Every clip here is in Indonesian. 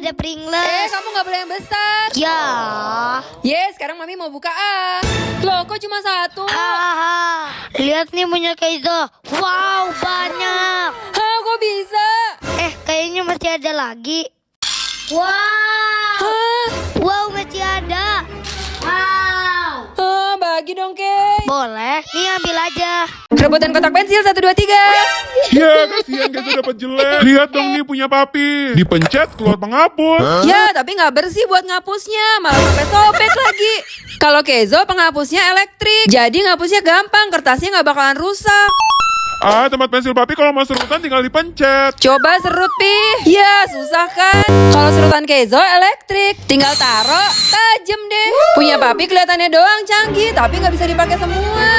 ada Pringles. Kamu nggak boleh yang besar. Ya. Sekarang Mami mau buka Loh, kok cuma satu? Lihat nih punya Keizo. Wow, banyak. Kok bisa? Kayaknya masih ada lagi. Wow. Wow, masih ada. Wow. Bagi dong, Kay. Boleh, nih ambil aja. Rebutan kotak pensil 1, 2, 3. Ya, kasihan Keizo dapat jelek. Lihat dong nih punya papi. Dipencet keluar penghapus. Ya, tapi nggak bersih buat ngapusnya, malah sampai sobek lagi. Kalau Keizo penghapusnya elektrik, jadi ngapusnya gampang, kertasnya nggak bakalan rusak. Tempat pensil papi kalau mau serutan tinggal dipencet. Coba serut, Pi. Ya, susah kan? Kalau serutan Keizo elektrik, tinggal taruh, tajem deh. Punya papi kelihatannya doang canggih, tapi nggak bisa dipakai semua.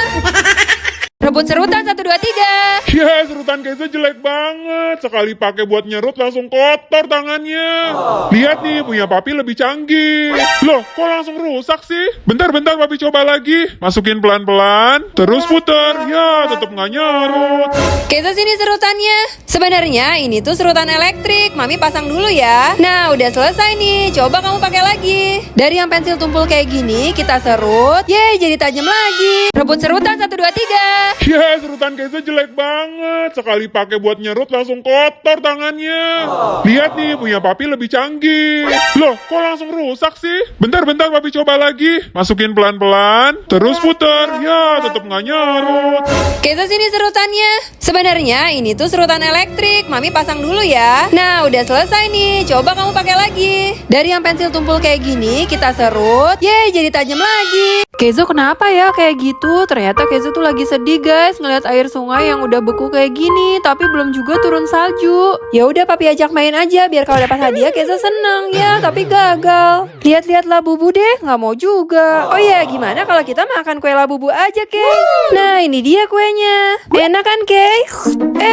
Rebut serutan 1, 2, 3. Ya, serutan Keizo jelek banget. Sekali pakai buat nyerut langsung kotor tangannya. Lihat nih, punya papi lebih canggih. Loh, kok langsung rusak sih? Bentar, papi coba lagi. Masukin pelan-pelan, terus puter. Ya, tetap nggak nyerut. Keizo, sini serutannya. Sebenarnya ini tuh serutan elektrik. Mami pasang dulu ya. Nah, udah selesai nih. Coba kamu pakai lagi. Dari yang pensil tumpul kayak gini, kita serut. Yeay, jadi tajam lagi. Rebut serutan 1, 2, 3. Ya, serutan Keizo jelek banget. Sekali pakai buat nyerut langsung kotor tangannya. Lihat nih, punya papi lebih canggih. Loh, kok langsung rusak sih? Bentar, papi coba lagi. Masukin pelan-pelan, terus puter. Ya, tetap nggak nyerut. Keizo, sini serutannya. Sebenarnya ini tuh serutan elektrik. Mami pasang dulu ya. Nah, udah selesai nih. Coba kamu pakai lagi. Dari yang pensil tumpul kayak gini, kita serut. Yeay, jadi tajam lagi. Keizo, kenapa ya kayak gitu? Ternyata Keizo tuh lagi sedih, guys, ngeliat air sungai yang udah beku kayak gini, tapi belum juga turun salju. Ya udah, papi ajak main aja biar kalau dapat hadiah Keizo seneng ya, tapi gagal. Lihat-lihat Labubu deh, nggak mau juga. Oh iya, gimana kalau kita makan kue Labubu aja, Kay? Nah, ini dia kuenya. Enak kan, Kay?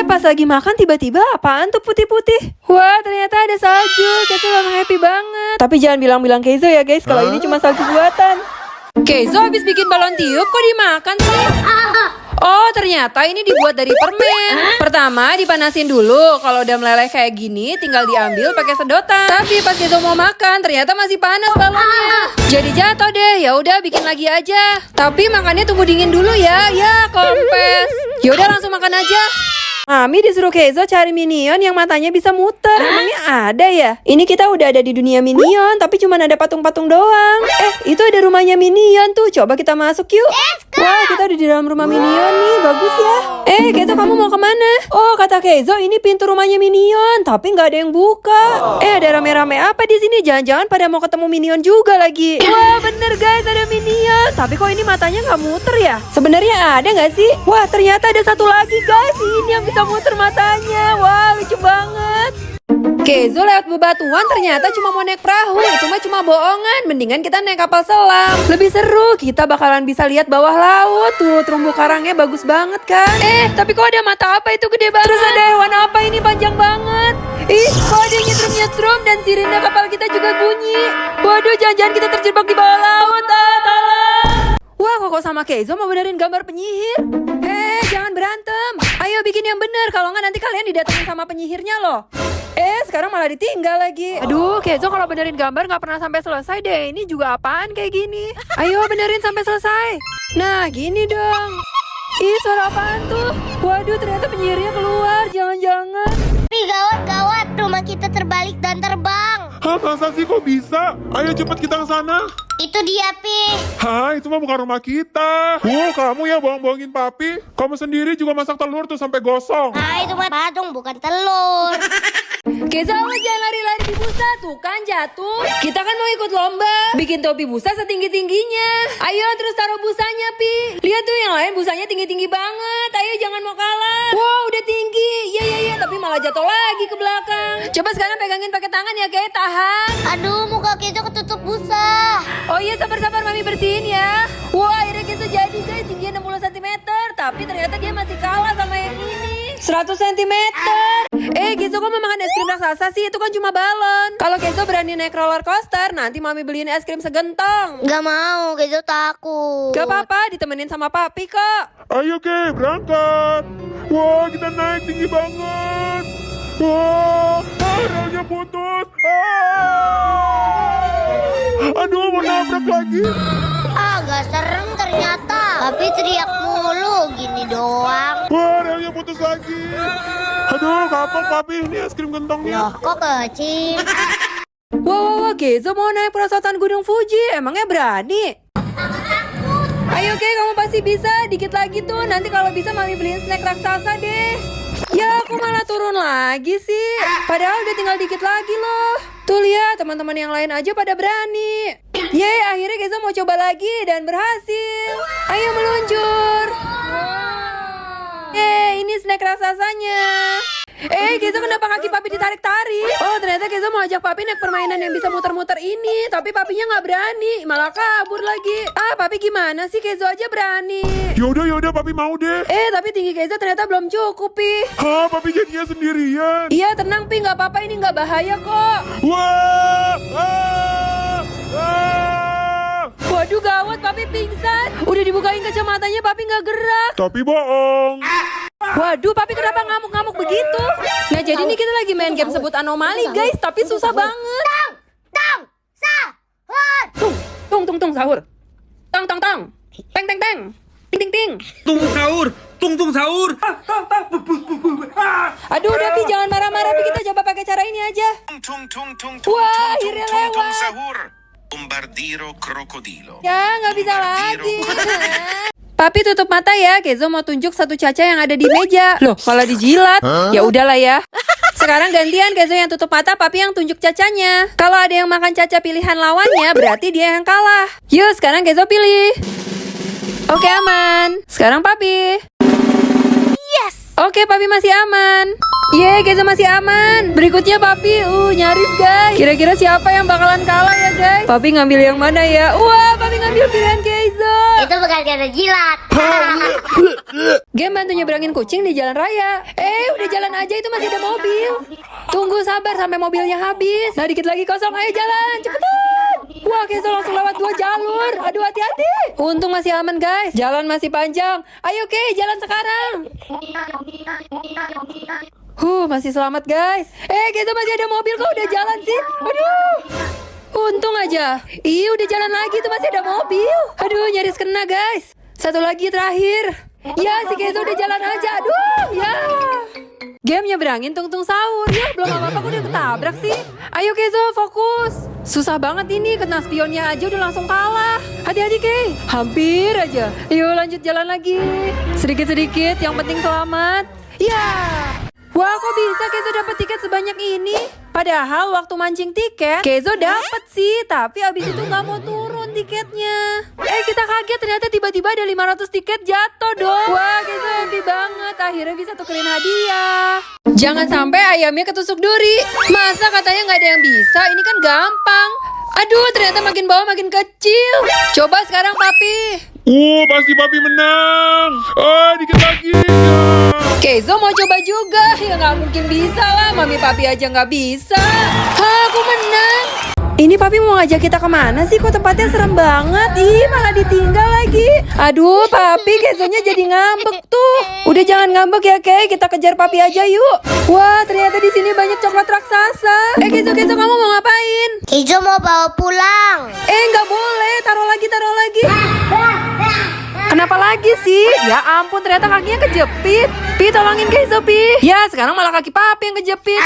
Pas lagi makan tiba-tiba apaan tuh putih-putih? Wah, ternyata ada salju. Keizo langsung happy banget. Tapi jangan bilang-bilang Keizo ya, guys, kalau ini cuma salju buatan. Keizo habis bikin balon tiup kok dimakan sih? Oh, ternyata ini dibuat dari permen. Pertama dipanasin dulu. Kalau udah meleleh kayak gini, tinggal diambil pakai sedotan. Tapi pas Keizo mau makan, ternyata masih panas balonnya. Jadi jatuh deh. Ya udah, bikin lagi aja. Tapi makannya tunggu dingin dulu ya. Ya, kompes. Ya udah, langsung makan aja. Mami disuruh Keizo cari Minion yang matanya bisa muter. Emangnya ada ya? Ini kita udah ada di dunia Minion, tapi cuma ada patung-patung doang. Itu ada rumahnya Minion tuh. Coba kita masuk yuk. Wah, kita udah di dalam rumah Minion nih. Bagus ya. Keizo, kamu mau kemana? Oh, kata Keizo ini pintu rumahnya Minion, tapi nggak ada yang buka. Ada rame-rame apa di sini? Jangan-jangan pada mau ketemu Minion juga lagi. Wah, bener guys, ada Minion. Tapi kok ini matanya nggak muter ya? Sebenarnya ada nggak sih? Wah, ternyata ada satu lagi guys. Ini yang bisa muter matanya. Wah, lucu banget. Keizo lewat bebatuan ternyata cuma mau naik perahu. Itu mah cuma bohongan. Mendingan kita naik kapal selam. Lebih seru. Kita bakalan bisa lihat bawah laut. Tuh, terumbu karangnya bagus banget kan. Tapi kok ada mata apa itu gede banget? Terus ada hewan apa ini panjang banget? Kok ada nyetrum-nyetrum dan sirine kapal kita juga bunyi. Waduh, jangan-jangan kita terjebak di bawah laut. Tolong. Wah, Koko sama Keizo mau benerin gambar penyihir. Jangan berantem. Ayo bikin yang bener. Kalau nggak nanti kalian didatengin sama penyihirnya loh. Sekarang malah ditinggal lagi. Aduh, Keizo kalau benerin gambar nggak pernah sampai selesai deh. Ini juga apaan kayak gini? Ayo benerin sampai selesai. Nah, gini dong. Suara apaan tuh? Waduh, ternyata penyihirnya keluar. Jangan-jangan. Pi, gawat, rumah kita terbalik dan terbang. Masa sih kok bisa? Ayo cepat kita ke sana. Itu dia, Pi. Itu mah bukan rumah kita. Kamu ya bohong-bohongin papi. Kamu sendiri juga masak telur tuh sampai gosong. Itu mah patung, bukan telur. Keizo, jangan lari-lari di busa. Tuh kan jatuh. Kita kan mau ikut lomba bikin topi busa setinggi-tingginya. Ayo terus taruh busanya, Pi. Lihat tuh yang lain busanya tinggi-tinggi banget. Ayo jangan mau kalah. Wow, udah tinggi. Iya. Tapi malah jatuh lagi ke belakang. Coba sekarang pegangin pakai tangan ya, Kei. Tahan. Aduh, muka Keizo ketutup busa. Oh iya, sabar-sabar Mami bersihin ya. Wah, akhirnya Keizo jadi guys. Tingginya 60 cm. Tapi ternyata dia masih kalah sama yang ini. 100 cm. Keizo kok mau makan es krim raksasa sih? Itu kan cuma balon. Kalau Keizo berani naik roller coaster, nanti Mami beliin es krim segentong. Gak mau, Keizo takut. Gak apa-apa, ditemenin sama papi kok. Ayo Kei, berangkat. Wah, kita naik tinggi banget. Relnya putus. Aduh, mau nabrak lagi. Gak serem ternyata. Tapi teriak mulu gini doang. Wah, relnya putus lagi. Aduh, kapok papi. Ini es krim kentongnya. Loh, kok kecil? Wah, Kenzo mau naik perosotan Gunung Fuji. Emangnya berani? Ayo, kamu pasti bisa. Dikit lagi tuh. Nanti kalau bisa mami beliin snack raksasa deh. Ya, aku malah turun lagi sih. Padahal udah tinggal dikit lagi loh. Tuh lihat, teman-teman yang lain aja pada berani. Yeay, akhirnya Kenzo mau coba lagi dan berhasil. Ayo meluncur. Yeay, ini snack raksasanya. Kenzo kenapa kaki papi ditarik-tarik? Oh, ternyata Kenzo mau ajak papi naik permainan yang bisa muter-muter ini. Tapi papinya nggak berani, malah kabur lagi. Papi gimana sih? Kenzo aja berani. Yaudah, papi mau deh. Tapi tinggi Kenzo ternyata belum cukup, Pi. Papi jadinya sendirian. Iya, tenang, Pi. Nggak apa-apa, ini nggak bahaya kok. Wah! Waduh, gawat, papi pingsan. Udah dibukain kacamatanya, papi nggak gerak. Tapi bohong. Waduh, papi kenapa ngamuk-ngamuk begitu? Nah, jadi ini kita lagi main game sebut anomali, guys. Tapi susah banget. Sahur. Tung, sahur. Tang, teng. Ting. Tung sahur. Aduh, udah, Pi, jangan marah-marah, Pi. Kita coba pakai cara ini aja. Wah, akhirnya lewat. Sahur. Bombardiro krokodilo. Ya, nggak bisa lagi. Papi tutup mata ya. Kenzo mau tunjuk satu caca yang ada di meja. Loh, malah dijilat. Ya udahlah ya. Sekarang gantian, Kenzo yang tutup mata, papi yang tunjuk cacanya. Kalau ada yang makan caca pilihan lawannya, berarti dia yang kalah. Yuk, sekarang Kenzo pilih. Oke, aman. Sekarang papi. Yes. Oke, papi masih aman. Yeay, Kenzo masih aman. Berikutnya papi. Nyaris, guys. Kira-kira siapa yang bakalan kalah ya, guys? Papi ngambil yang mana ya? Wah, papi ngambil pilihan Kenzo. Itu bukan karena jilat. Game bantu nyebrangin kucing di jalan raya. Udah jalan aja, itu masih ada mobil. Tunggu, sabar sampai mobilnya habis. Nah, dikit lagi kosong. Ayo jalan, cepetan. Wah, Kenzo langsung lewat 2 jalur. Aduh, hati-hati. Untung masih aman, guys. Jalan masih panjang. Ayo, jalan sekarang. Masih selamat, guys. Kenzo masih ada mobil kok, udah jalan sih. Aduh. Untung aja. Udah jalan lagi, tuh masih ada mobil. Aduh, nyaris kena, guys. Satu lagi terakhir. Ya, si Kenzo udah jalan aja. Aduh, ya. Game nyebrangin tung sahur. Ya, belum apa-apa kok udah ketabrak sih. Ayo Kenzo, fokus. Susah banget ini, kena spionnya aja udah langsung kalah. Hati-hati, Kay. Hampir aja. Yuk lanjut jalan lagi. Sedikit-sedikit, yang penting selamat. Ya. Wah, kok bisa Kenzo dapat tiket sebanyak ini? Padahal waktu mancing tiket, Kenzo dapat sih, tapi abis itu nggak mau turun tiketnya. Kita kaget ternyata tiba-tiba ada 500 tiket jatuh dong. Wah, Kenzo happy banget, akhirnya bisa tukerin hadiah. Jangan sampai ayamnya ketusuk duri. Masa katanya nggak ada yang bisa? Ini kan gampang. Aduh, ternyata makin bawah makin kecil. Coba sekarang, papi. Pasti papi menang. Dikit lagi. Kenzo mau coba juga. Ya nggak mungkin bisa lah. Mami papi aja nggak bisa. Aku menang. Ini papi mau ngajak kita kemana sih? Kok tempatnya serem banget. Malah ditinggal lagi. Aduh, papi, Kenzonya jadi ngambek tuh. Udah jangan ngambek ya, Kay. Kita kejar papi aja yuk. Wah, ternyata di sini banyak coklat raksasa. Kenzo, kamu mau ngapain? Kenzo mau bawa pulang. Nggak boleh. Taruh lagi. Kenapa lagi sih? Ya ampun, ternyata kakinya kejepit. Pi, tolongin Kenzo, Pi. Ya, sekarang malah kaki papi yang kejepit.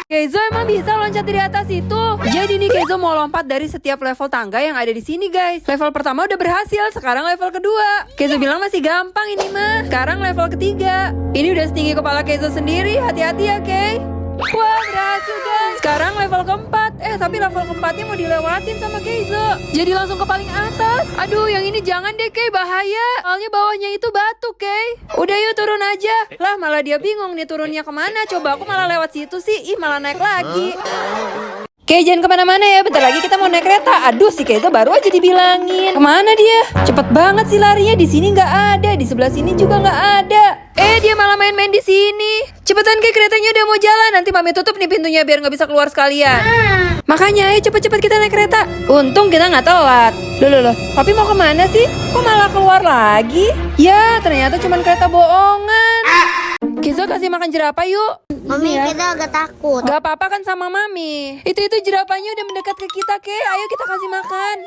Kenzo emang bisa loncat dari atas itu. Jadi nih Kenzo mau lompat dari setiap level tangga yang ada di sini, guys. Level pertama udah berhasil, sekarang level kedua. Kenzo bilang masih gampang ini mah. Sekarang level ketiga. Ini udah setinggi kepala Kenzo sendiri. Hati-hati ya, Kay. Wah, berhasil, guys. Sekarang level keempat. Tapi level keempatnya mau dilewatin sama Kenzo. Jadi langsung ke paling atas. Aduh, yang ini jangan deh, Kay. Bahaya. Soalnya bawahnya itu batu, Kay. Udah yuk turun aja. Lah, malah dia bingung nih turunnya kemana. Coba aku malah lewat situ sih. Malah naik lagi. Kay, jangan kemana-mana ya. Bentar lagi kita mau naik kereta. Aduh, si Kenzo baru aja dibilangin. Kemana dia? Cepet banget sih larinya. Di sini nggak ada. Di sebelah sini juga nggak ada. Dia malah main-main di sini. Cepetan, Kay, keretanya udah mau jalan. Nanti mami tutup nih pintunya biar nggak bisa keluar sekalian. Makanya, ayo cepet-cepet kita naik kereta. Untung kita nggak telat. Loh. Papi mau kemana sih? Kok malah keluar lagi? Ya, ternyata cuma kereta bohongan. Keizo kasih makan jerapah yuk. Mami, kita agak takut. Gak apa-apa kan sama Mami. Itu jerapahnya udah mendekat ke kita, Ke. Ayo kita kasih makan.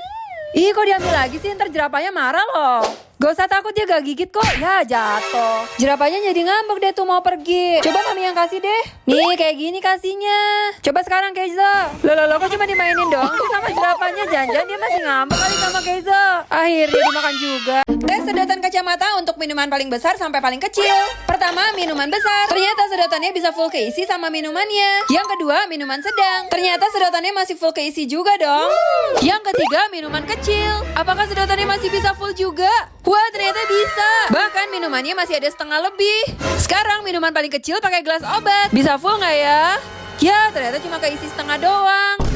Ih, kok diambil lagi sih? Ntar jerapahnya marah loh. Gak usah takut, dia gak gigit kok. Ya, jatuh. Jerapahnya jadi ngambek deh tuh mau pergi. Coba Mami yang kasih deh. Nih, kayak gini kasihnya. Coba sekarang Keizo. Loh, kok cuma dimainin doang sih sama jerapahnya? Jangan-jangan dia masih ngambek kali sama Keizo. Akhirnya dimakan juga. Tes sedotan kacamata untuk minuman paling besar sampai paling kecil. Pertama, minuman besar. Ternyata sedotannya bisa full keisi sama minumannya. Yang kedua, minuman sedang. Ternyata sedotannya masih full keisi juga dong. Yang ketiga, minuman kecil. Apakah sedotannya masih bisa full juga? Wah, ternyata bisa. Bahkan minumannya masih ada setengah lebih. Sekarang minuman paling kecil pakai gelas obat. Bisa full nggak ya? Ya, ternyata cuma keisi setengah doang.